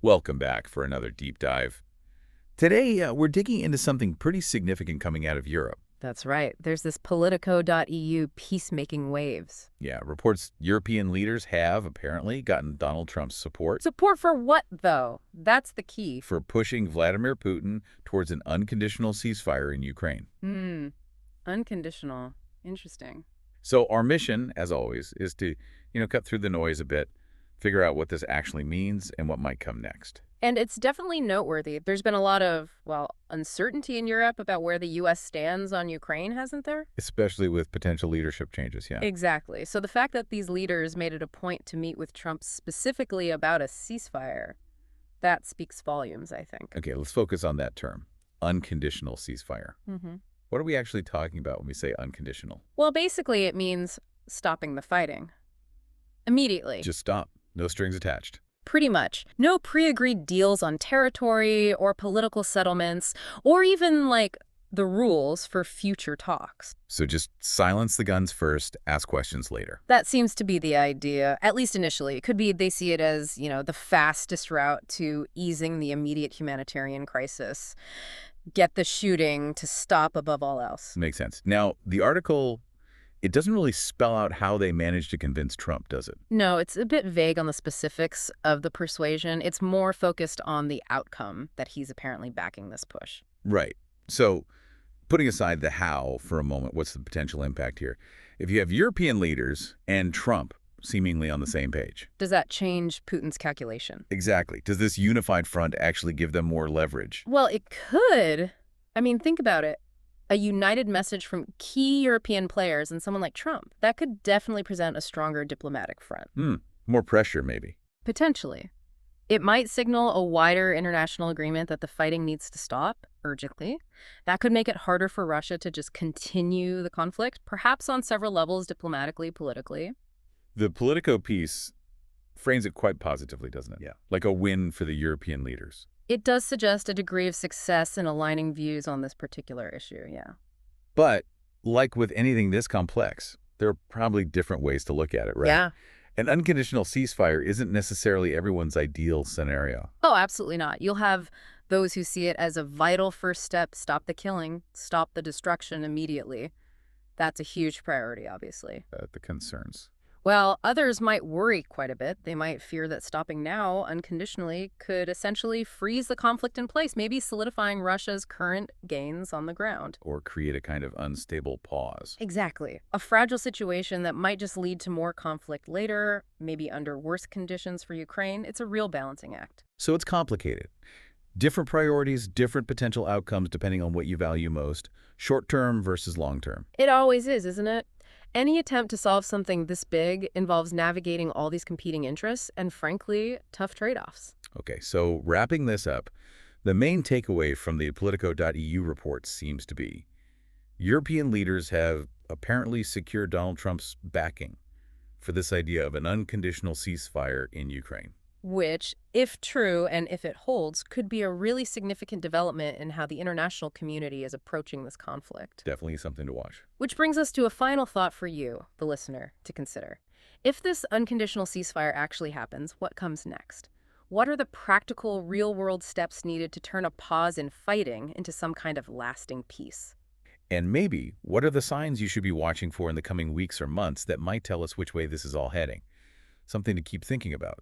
Welcome back for another deep dive. Today, we're digging into something pretty significant coming out of Europe. That's right. There's this Politico.eu peacemaking waves. Yeah, reports European leaders have apparently gotten Donald Trump's support Support for what, though? That's the key. for pushing Vladimir Putin towards an unconditional ceasefire in Ukraine. Hmm. Unconditional. Interesting. So our mission, as always, is to, cut through the noise a bit, figure out what this actually means and what might come next. And it's definitely noteworthy. There's been a lot of, well, uncertainty in Europe about where the U.S. stands on Ukraine, hasn't there? Especially with potential leadership changes, yeah. Exactly. So the fact that these leaders made it a point to meet with Trump specifically about a ceasefire, that speaks volumes, I think. Okay, let's focus on that term, unconditional ceasefire. Mm-hmm. What are we actually talking about when we say unconditional? Well, basically, it means stopping the fighting. Immediately. Just stop. No strings attached. Pretty much. No pre-agreed deals on territory or political settlements, or even, the rules for future talks. So just silence the guns first, ask questions later. That seems to be the idea, at least initially. It could be they see it as, the fastest route to easing the immediate humanitarian crisis. Get the shooting to stop above all else. Makes sense. Now, the article, it doesn't really spell out how they managed to convince Trump, does it? No, it's a bit vague on the specifics of the persuasion. It's more focused on the outcome that he's apparently backing this push. Right. So putting aside the how for a moment, what's the potential impact here? If you have European leaders and Trump seemingly on the same page. Does that change Putin's calculation? Exactly. Does this unified front actually give them more leverage? Well, it could. I mean, think about it. A united message from key European players and someone like Trump, that could definitely present a stronger diplomatic front. More pressure, maybe. Potentially. It might signal a wider international agreement that the fighting needs to stop urgently. That could make it harder for Russia to just continue the conflict, perhaps on several levels, diplomatically, politically. The Politico piece frames it quite positively, doesn't it? Yeah. Like a win for the European leaders. It does suggest a degree of success in aligning views on this particular issue, yeah. But like with anything this complex, there are probably different ways to look at it, right? Yeah. An unconditional ceasefire isn't necessarily everyone's ideal scenario. Oh, absolutely not. You'll have those who see it as a vital first step, stop the killing, stop the destruction immediately. That's a huge priority, obviously. The concerns. Well, others might worry quite a bit. They might fear that stopping now unconditionally could essentially freeze the conflict in place, maybe solidifying Russia's current gains on the ground. Or create a kind of unstable pause. Exactly. A fragile situation that might just lead to more conflict later, maybe under worse conditions for Ukraine. It's a real balancing act. So it's complicated. Different priorities, different potential outcomes depending on what you value most, short-term versus long-term. It always is, isn't it? Any attempt to solve something this big involves navigating all these competing interests and, frankly, tough trade-offs. Okay, so wrapping this up, the main takeaway from the Politico.eu report seems to be European leaders have apparently secured Donald Trump's backing for this idea of an unconditional ceasefire in Ukraine. Which, if true and if it holds, could be a really significant development in how the international community is approaching this conflict. Definitely something to watch. Which brings us to a final thought for you, the listener, to consider. If this unconditional ceasefire actually happens, what comes next? What are the practical, real-world steps needed to turn a pause in fighting into some kind of lasting peace? And maybe, what are the signs you should be watching for in the coming weeks or months that might tell us which way this is all heading? Something to keep thinking about.